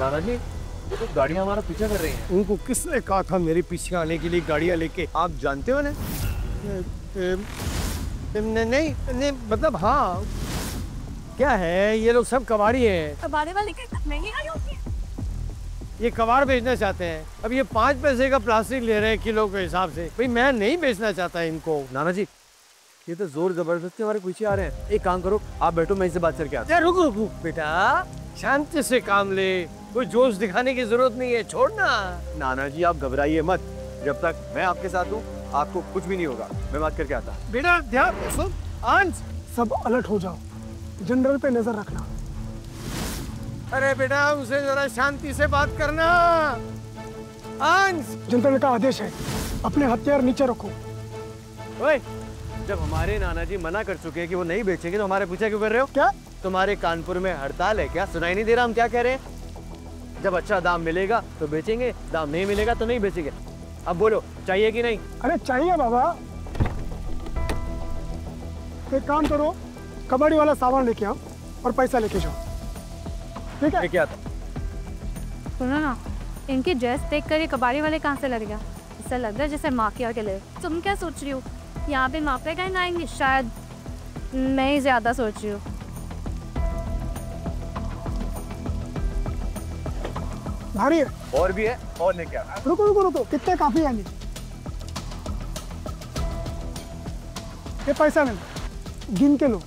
नाना जी, ये तो गाड़ियाँ हमारा पीछा कर रही हैं। उनको किसने कहा था मेरे पीछे आने के लिए गाड़ियाँ लेके? आप जानते हो ना? नहीं मतलब हाँ, क्या है, ये लोग सब कबाड़ी हैं। कबाड़ी वाले की महंगी गाड़ी होती है। ये कबाड़ बेचना चाहते हैं। अब ये 5 पैसे का प्लास्टिक ले रहे हैं किलो के हिसाब से। भाई मैं नहीं बेचना चाहता इनको। नाना जी, ये तो जोर जबरदस्ती हमारे पीछे आ रहे हैं। एक काम करो, आप बैठो, मैं इनसे बात करके आता हूँ। रुक बेटा, शांति से काम ले, कोई जोश दिखाने की जरूरत नहीं है, छोड़ना। नाना जी, आप घबराइए मत, जब तक मैं आपके साथ हूँ आपको कुछ भी नहीं होगा। मैं बात करके आता हूँ। बेटा ध्यान सुन, अंश सब अलर्ट हो जाओ, जनरल पे नजर रखना। अरे बेटा उसे जरा शांति से बात करना। अंश, जनरल का आदेश है, अपने हथियार नीचे रखो। ओए, जब हमारे नाना जी मना कर चुके हैं कि वो नहीं बेचेंगे तो हमारे पीछे क्यों कर रहे हो? क्या तुम्हारे कानपुर में हड़ताल है क्या? सुनाई नहीं दे रहा हम क्या कह रहे हैं? जब अच्छा दाम मिलेगा तो बेचेंगे, दाम नहीं मिलेगा तो नहीं बेचेंगे। अब बोलो, चाहिए कि नहीं? अरे चाहिए बाबा। एक काम करो, कबाड़ी वाला सामान लेके आओ और पैसा लेके जाओ, ठीक है? क्या था? सुनो ना, इनकी ड्रेस देखकर ये कबाड़ी वाले कहाँ से लग गया? ऐसा लग रहा है जैसे माफिया के लिए। तुम क्या सोच रही हो, यहाँ पे माफिया कहीं ना आएंगे? शायद मैं ही ज्यादा सोच रही हूँ। भारी है। और भी है, और लेके आ। रुको रुको रुको, कितने काफी आएंगे? ये पैसा नहीं, गिन के लो।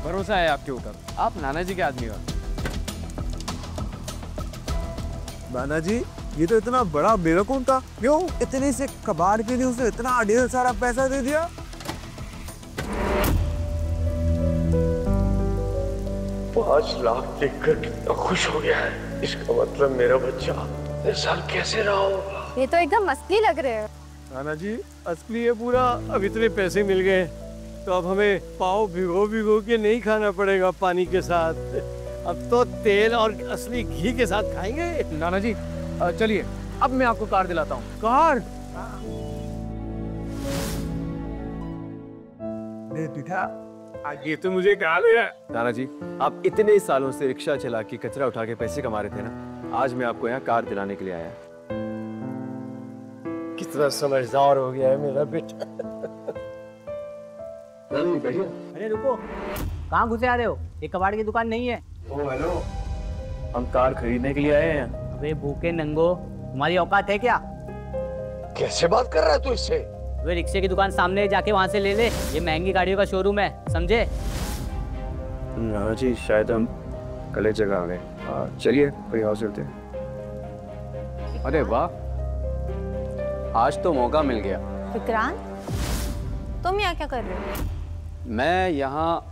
भरोसा है आपके ऊपर, आप नाना जी के आदमी हो। नाना जी, ये तो इतना बड़ा बेवकूफ था। क्यों इतने से कबाड़ के लिए उसे इतना ढेर सारा पैसा दे दिया? 5 लाख देखकर कितना खुश हो गया है। इसका मतलब मेरा बच्चा इस साल कैसे रहा होगा? ये तो एकदम मस्ती लग रहे है। नाना जी, असली है पूरा। अब इतने पैसे मिल गए तो अब हमें पाव भिगो भिगो के नहीं खाना पड़ेगा पानी के साथ। अब तो तेल और असली घी के साथ खाएंगे। नाना जी, चलिए अब मैं आपको कार दिलाता हूँ। कार? बेटा, ये तो मुझे कहा लिया। नाना जी, आप इतने सालों से रिक्शा चला के कचरा उठा के पैसे कमा रहे थे ना, आज मैं आपको यहाँ कार दिलाने के लिए आया। कितना समझदार हो गया है मेरा बेटा। अरे रुको, कहाँ घुसे आ रहे हो? ये कबाड़ की दुकान नहीं है। ओ हेलो, हम कार खरीदने के लिए आए हैं। अबे भूखे नंगो, तुम्हारी औकात है क्या? कैसे बात कर रहा है तू इससे? वे रिक्शे की दुकान सामने है, जाके वहाँ से ले ले। ये महंगी गाड़ियों का शोरूम है, समझे? नाना जी, शायद हम गलत जगह आ गए। चलिए कोई और चलते हैं। अरे वाह, आज तो मौका मिल गया। विक्रांत, तुम यहाँ क्या कर रहे हो? मैं यहाँ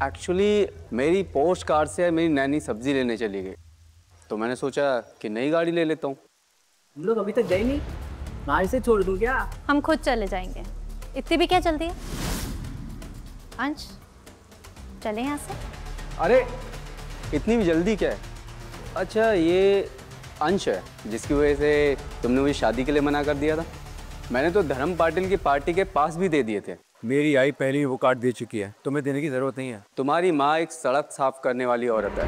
एक्चुअली मेरी पोस्ट कार्ड से मेरी नैनी सब्जी लेने चली गई, तो मैंने सोचा कि नई गाड़ी ले लेता हूँ। हम लोग अभी तक गए नहीं, गाड़ी से छोड़ दूँ क्या? हम खुद चले जाएंगे, इतनी भी क्या जल्दी है? अंश, चले यहाँ से। अरे इतनी भी जल्दी क्या है? अच्छा, ये अंश है जिसकी वजह से तुमने मुझे शादी के लिए मना कर दिया था? मैंने तो धर्म पाटिल की पार्टी के पास भी दे दिए थे। मेरी आई पहले ही वो कार्ड दे चुकी है, तुम्हें देने की जरूरत नहीं है। तुम्हारी माँ एक सड़क साफ करने वाली औरत है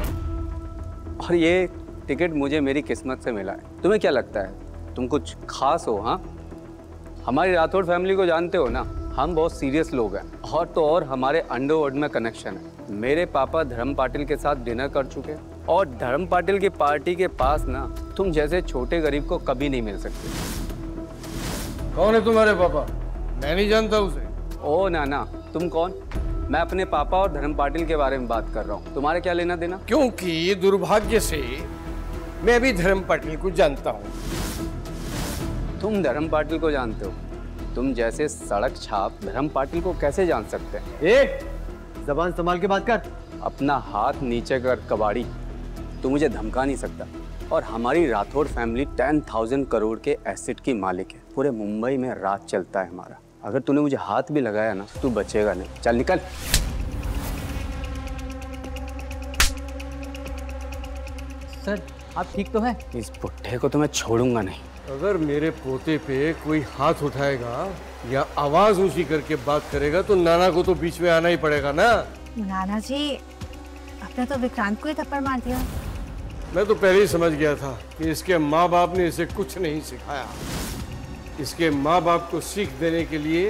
और ये टिकट मुझे मेरी किस्मत से मिला है। तुम्हें क्या लगता है तुम कुछ खास हो? हाँ, हमारी राठौड़ फैमिली को जानते हो ना, हम बहुत सीरियस लोग हैं, और तो और हमारे अंडरवर्ल्ड में कनेक्शन है। मेरे पापा धर्म पाटिल के साथ डिनर कर चुके हैं, और धर्म पाटिल की पार्टी के पास ना तुम जैसे छोटे गरीब को कभी नहीं मिल सकते। कौन है तुम्हारे पापा? मैं नहीं जानता उसे। ओ नाना, तुम कौन? मैं अपने पापा और धर्म पाटिल के बारे में बात कर रहा हूँ, तुम्हारे क्या लेना देना? क्योंकि दुर्भाग्य से मैं भी धर्म पाटिल को जानता हूँ। तुम धर्म पाटिल को जानते हो? तुम जैसे सड़क छाप धर्म पाटिल को कैसे जान सकते हैं? ए, जबान संभाल के बात कर। अपना हाथ नीचे कर कबाड़ी, तू मुझे धमका नहीं सकता। और हमारी राठौड़ फैमिली 10,000 करोड़ के एसेट की मालिक है। पूरे मुंबई में राज चलता है हमारा। अगर तूने मुझे हाथ भी लगाया ना, तू बचेगा नहीं। चल निकल। सर, आप ठीक तो हैं? इस बुढ़े को तो मैं छोड़ूंगा नहीं। अगर मेरे पोते पे कोई हाथ उठाएगा या आवाज ऊंची करके बात करेगा तो नाना को तो बीच में आना ही पड़ेगा ना। नाना जी, आपने तो विक्रांत को ही थप्पड़ मार दिया। मैं तो पहले ही समझ गया था कि इसके माँ बाप ने इसे कुछ नहीं सिखाया। इसके माँ बाप को सीख देने के लिए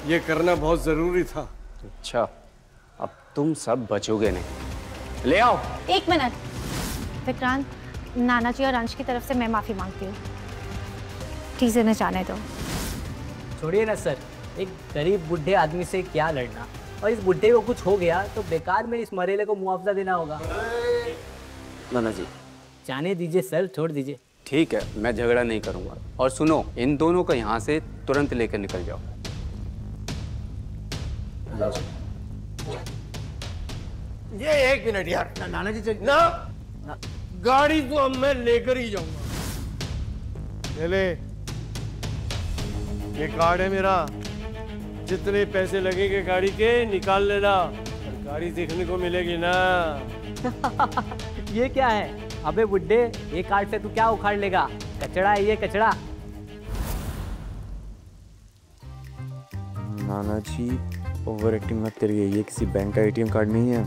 ये करना बहुत जरूरी था। अच्छा, अब तुम सब बचोगे नहीं। ले आओ। एक मिनट विक्रांत, नाना जी और अंश की तरफ से मैं माफी मांगती हूँ। ठीक से न जाने दो। छोड़िए ना सर, एक गरीब बूढ़े आदमी से क्या लड़ना, और इस बूढ़े को कुछ हो गया तो बेकार में इस मरेले को मुआवजा देना होगा। नाना जी जाने दीजिए सर, छोड़ दीजिए। ठीक है, मैं झगड़ा नहीं करूंगा। और सुनो, इन दोनों को यहाँ से तुरंत लेकर निकल जाओ। ये एक मिनट यार। नाना जी ना, गाड़ी तो अब मैं लेकर ही जाऊंगा। ले ये कार्ड है मेरा, जितने पैसे लगेंगे गाड़ी के निकाल लेना, और गाड़ी देखने को मिलेगी ना। ये क्या है? अबे बुड्ढे, ये कार्ड से तू क्या उखाड़ लेगा? कचड़ा है ये, कचड़ा। नाना जी ओवर एक्टिंग मत करिए, ये किसी बैंक का एटीएम कार्ड नहीं है।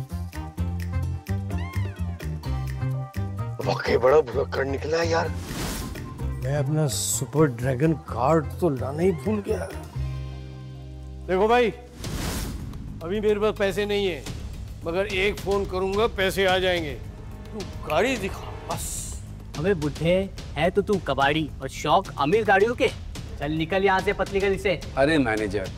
वाकई बड़ा भुलक्कड़ निकला यार। मैं अपना सुपर ड्रैगन कार्ड तो लाना ही भूल गया। देखो भाई, अभी मेरे पास पैसे नहीं है, मगर एक फोन करूंगा पैसे आ जाएंगे। तू गाड़ी दिखा बस। अबे बुड्ढे, है तो तू कबाड़ी और शौक अमीर गाड़ियों के। चल निकल यहाँ से पतली गली से। अरे मैनेजर,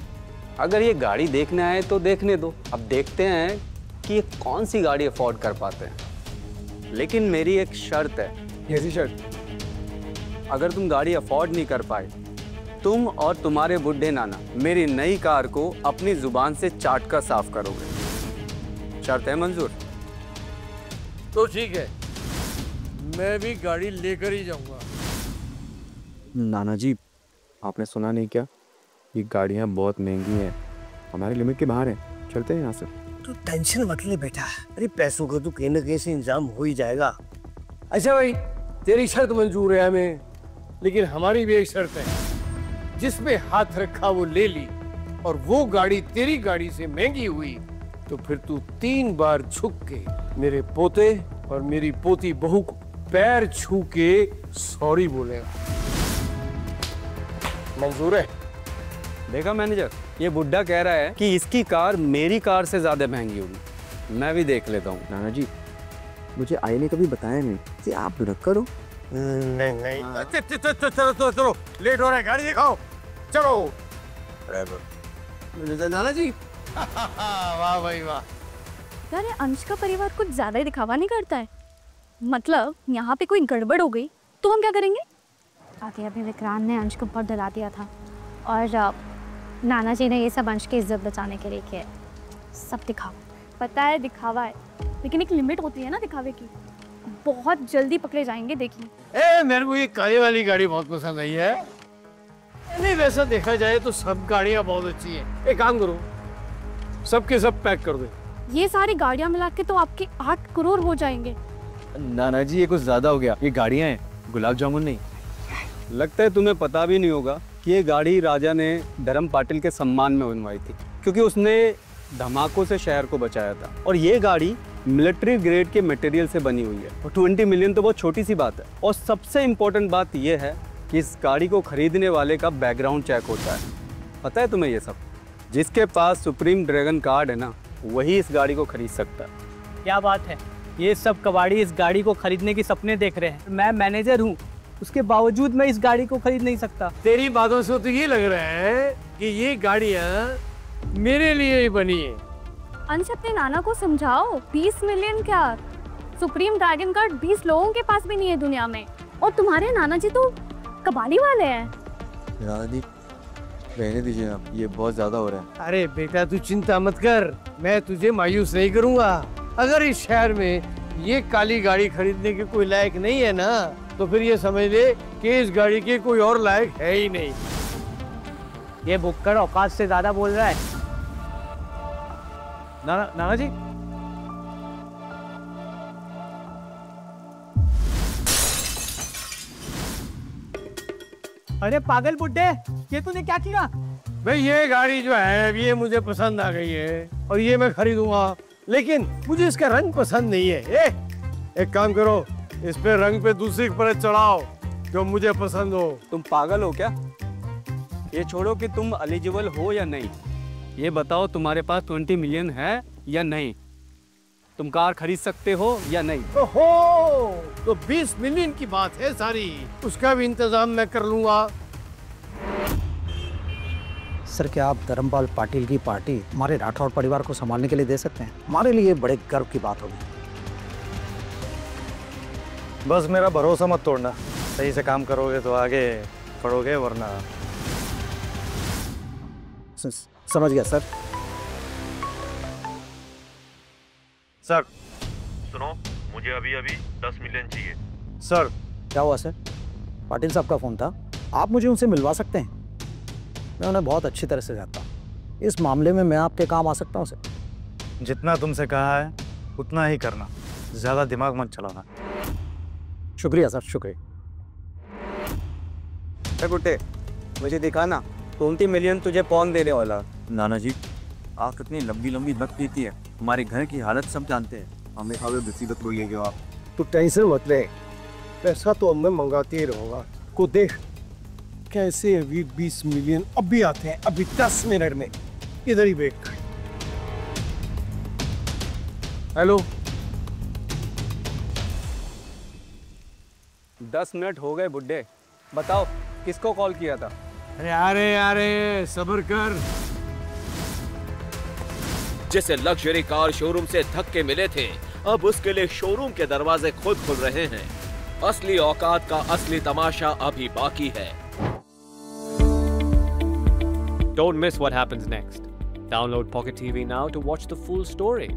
अगर ये गाड़ी देखने आए तो देखने दो। अब देखते हैं कि ये कौन सी गाड़ी अफोर्ड कर पाते हैं। लेकिन मेरी एक शर्त है। कैसी शर्ट? अगर तुम गाड़ी अफोर्ड नहीं कर पाए, तुम और तुम्हारे बुढ़े नाना मेरी नई कार को अपनी जुबान से चाट कर साफ करोगे। शर्त है मंजूर? तो ठीक है, मैं भी गाड़ी लेकर ही जाऊंगा। नाना जी आपने सुना नहीं क्या? ये गाड़ियाँ बहुत महंगी हैं, हमारे लिमिट के बाहर हैं। चलते हैं यहाँ से। तू टेंशन मत ले बेटा, अरे पैसों का तो कहीं ना कहीं से इंतजाम हो ही जाएगा। अच्छा भाई, तेरी शर्त मंजूर है हमें, लेकिन हमारी भी एक शर्त है। जिसमें हाथ रखा वो ले ली, और वो गाड़ी तेरी गाड़ी से महंगी हुई तो फिर तू 3 बार झुक के मेरे पोते और मेरी पोती बहू को पैर छू के सॉरी बोलेगा। मंजूर है? देखा मैनेजर, ये बुढ़ा कह रहा है कि इसकी कार मेरी कार से ज्यादा महंगी होगी। मैं भी देख लेता हूँ। नाना जी मुझे आई ने कभी बताया नहीं कि आप रख करो। नहीं चलो लेट हो रहा है, गाड़ी दिखाओ, चलो। नाना जी वाह भाई वाह। यार ये अंश का परिवार कुछ ज्यादा ही दिखावा नहीं करता है। मतलब यहाँ पे कोई गड़बड़ हो गई तो हम क्या करेंगे? आगे अभी विक्रांत ने अंश को बहुत डरा दिया था, और नाना जी ने ये सब अंश की इज्जत बचाने के लिए किया। सब दिखावा, पता है दिखावा है, लेकिन एक लिमिट होती है ना दिखावे की। बहुत जल्दी पकड़े जाएंगे, देखिए। मेरे को ये काली वाली गाड़ी बहुत पसंद आई है। नहीं, वैसा देखा जाए तो सब गाड़ियाँ बहुत अच्छी हैं। एक काम करो, सबके सब पैक कर दो। ये सारी गाड़ियाँ मिला के तो आपके 8 करोड़ हो जाएंगे। नाना जी ये कुछ ज्यादा हो गया, ये गाड़ियाँ हैं, गुलाब जामुन नहीं। लगता है तुम्हें पता भी नहीं होगा कि ये गाड़ी राजा ने धर्म पाटिल के सम्मान में बनवाई थी, क्योंकि उसने धमाकों से शहर को बचाया था। और ये गाड़ी मिलिट्री ग्रेड के मटेरियल से बनी हुई है, और 20 मिलियन तो बहुत छोटी सी बात है। और सबसे इम्पोर्टेंट बात यह है कि इस गाड़ी को खरीदने वाले का बैकग्राउंड चेक होता है। पता है तुम्हें ये सब? जिसके पास सुप्रीम ड्रैगन कार्ड है ना, वही इस गाड़ी को खरीद सकता है। क्या बात है, ये सब कबाड़ी इस गाड़ी को खरीदने के सपने देख रहे हैं। मैं मैनेजर हूँ, उसके बावजूद मैं इस गाड़ी को खरीद नहीं सकता। तेरी बातों से तो ये लग रहा है कि ये गाड़ियाँ मेरे लिए ही बनी है। अंश अपने नाना को समझाओ, 20 मिलियन क्या, सुप्रीम ड्रैगन कार्ड 20 लोगों के पास भी नहीं है दुनिया में, और तुम्हारे नाना जी तो कबाड़ी वाले हैं। नाना जी रहने दीजिए आप, ये बहुत ज्यादा हो रहा है। अरे बेटा तू चिंता मत कर, मैं तुझे मायूस नहीं करूंगा। अगर इस शहर में ये काली गाड़ी खरीदने के कोई लायक नहीं है ना, तो फिर ये समझ ले कि इस गाड़ी के कोई और लायक है ही नहीं। ये बुक्कड़ औकात से ज्यादा बोल रहा है। नाना जी अरे पागल बुड्ढे, ये तूने क्या किया? भाई ये गाड़ी जो है ये मुझे पसंद आ गई है और ये मैं खरीदूंगा, लेकिन मुझे इसका रंग पसंद नहीं है। एक काम करो, इस पे रंग पे दूसरी परत चढ़ाओ जो मुझे पसंद हो। तुम पागल हो क्या? ये छोड़ो कि तुम एलिजिबल हो या नहीं, ये बताओ तुम्हारे पास 20 मिलियन है या नहीं? तुम कार खरीद सकते हो या नहीं? ओहो, तो 20 मिलियन की बात है सारी, उसका भी इंतजाम मैं कर लूंगा। सर, क्या आप धर्मपाल पाटिल की पार्टी हमारे राठौड़ परिवार को संभालने के लिए दे सकते हैं? हमारे लिए बड़े गर्व की बात होगी। बस मेरा भरोसा मत तोड़ना, सही से काम करोगे तो आगे बढ़ोगे, वरना समझ गया सर। सर सुनो, मुझे अभी अभी 10 मिलियन चाहिए। सर क्या हुआ सर? पाटिल साहब का फ़ोन था, आप मुझे उनसे मिलवा सकते हैं? मैं उन्हें बहुत अच्छी तरह से जानता हूँ, इस मामले में मैं आपके काम आ सकता हूँ सर। जितना तुमसे कहा है उतना ही करना, ज़्यादा दिमाग मत चलाना। शुक्रिया सर, शुक्रिया। गुड्डे, मुझे दिखाना 20 मिलियन तुझे कौन देने वाला? नाना जी, आप कितनी लंबी लंबी नक पीती है, हमारे घर की हालत सब जानते हैं। हमें अगर मुसीबत को लेके आप तू टेंशन मत ले, पैसा तो अब मैं मंगाते ही रहूंगा। को देख कैसे अभी 20 मिलियन अभी आते हैं, अभी 10 मिनट में। इधर ही देख। हेलो, 10 मिनट हो गए बुड्ढे, बताओ किसको कॉल किया था? अरे अरे सब्र कर। जिसे लग्जरी कार शोरूम से धक्के मिले थे, अब उसके लिए शोरूम के दरवाजे खुद खुल रहे हैं। असली औकात का असली तमाशा अभी बाकी है। Don't miss what happens next. Download Pocket TV now to watch the full story.